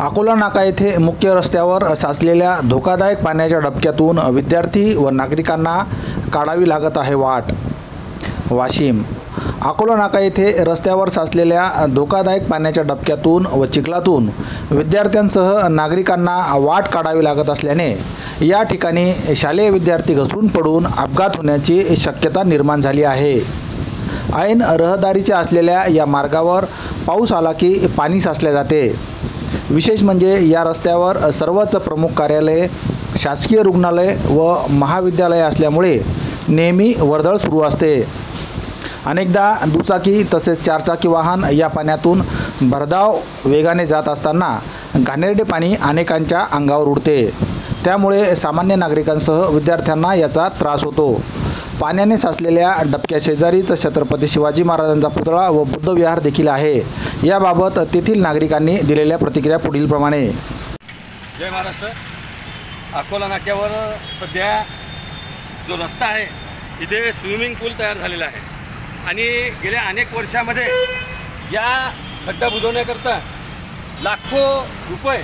अकोला नाका येथे मुख्य रस्त्यावर साचलेल्या धोकादायक पाण्याच्या डबक्यातून विद्यार्थी व नागरिकांना काढावी लागत आहे वाट. वाशिम. अकोला नाका येथे रस्त्यावर साचलेल्या धोकादायक पाण्याच्या डबक्यातून व चिखलातून विद्यार्थ्यांसह नागरिकांना वाट काढावी लागत असल्याने या ठिकाणी शालेय विद्यार्थी घसरून पडून अपघात होण्याची शक्यता निर्माण झाली आहे. ऐन रहदारीच्या असलेल्या या मार्गावर पाऊस आला की पाणी साचले जाते. विशेष म्हणजे या रस्त्यावर सर्वच प्रमुख कार्यालये, शासकीय रुग्णालय व महाविद्यालय असल्यामुळे नेहमी वर्दळ सुरू असते. अनेकदा दुचाकी तसेच चारचाकी वाहन या पाण्यातून भरधाव वेगाने जात असताना घाणेरडे पाणी अनेकांच्या अंगावर उडते. त्यामुळे सामान्य नागरिकांसह विद्यार्थ्यांना याचा त्रास होतो. पाण्याने साचलेल्या डबक्याशेजारीच छत्रपती शिवाजी महाराजांचा पुतळा व बुद्ध विहार देखील आहे. याबाबत तेथील नागरिकांनी दिलेल्या प्रतिक्रिया पुढीलप्रमाणे. जय महाराष्ट्र. अकोला नाक्यावर सध्या जो रस्ता आहे तिथे स्विमिंग पूल तयार झालेला आहे आणि गेल्या अनेक वर्षामध्ये या खड्डा बुजवण्याकरता लाखो रुपये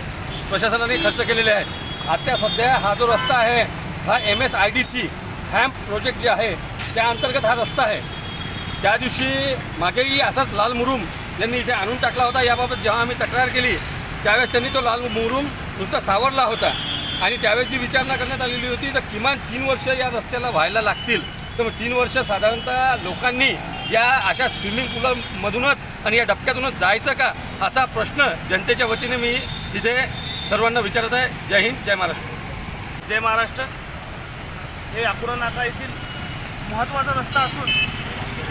प्रशासनाने खर्च केलेले आहेत. आता सध्या हा जो रस्ता आहे हा MSIDC हॅम्प प्रोजेक्ट जे आहे त्या अंतर्गत हा रस्ता आहे. त्या दिवशी मागेही असाच लाल मुरुम यांनी इथे आणून टाकला होता. याबाबत जेव्हा आम्ही तक्रार केली त्यावेळेस त्यांनी तो लाल मुरुम नुसता सावरला होता आणि त्यावेळेस जी विचारणा करण्यात आलेली होती तर किमान 3 वर्ष या रस्त्याला व्हायला लागतील. तर मग 3 वर्ष साधारणतः लोकांनी या अशा स्विमिंग पूलमधूनच आणि या डबक्यातूनच जायचं का असा प्रश्न जनतेच्या वतीने मी इथे सर्वांना विचारत आहे. जय हिंद, जय महाराष्ट्र. जय महाराष्ट्र. हे अकोला नाका येथील महत्त्वाचा रस्ता असून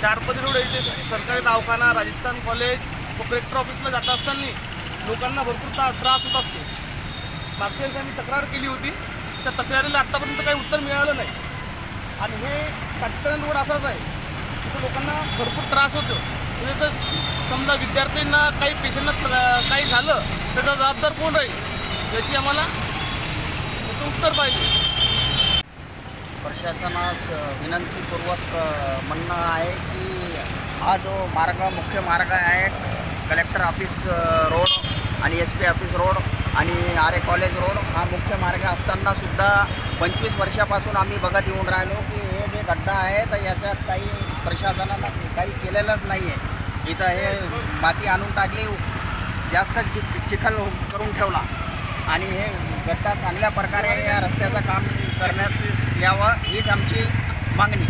4 रोड येथे सरकारी दवाखाना, राजस्थान कॉलेज व कलेक्टर ऑफिसला जात असताना लोकांना भरपूर त्रास होत असतो. मागच्या वर्षी आम्ही तक्रार केली होती. त्या तक्रारीला आत्तापर्यंत काही उत्तर मिळालं नाही आणि हे सातत्याने रोड असाच आहे. तिथं लोकांना भरपूर त्रास होतो. म्हणजे जर समजा विद्यार्थ्यांना काही पेशंटना काही झालं त्याचा जबाबदार कोण राहील याची आम्हाला त्याचं उत्तर पाहिजे. प्रशासनास विनंतीपूर्वक म्हणणं आहे की हा जो मुख्य मार्ग आहे कलेक्टर ऑफिस रोड आणि SP ऑफिस रोड आणि RA कॉलेज रोड हा मुख्य मार्ग असतानासुद्धा 25 वर्षापासून आम्ही बघत येऊन राहिलो की हे जे गड्डा आहे तर याच्यात काही प्रशासनानं काही केलेलंच नाही आहे. इथं हे माती आणून टाकली, जास्त चिखल करून ठेवला आणि हे गड्डा चांगल्या प्रकारे या रस्त्याचं काम करण्यात यावं हीच आमची मागणी.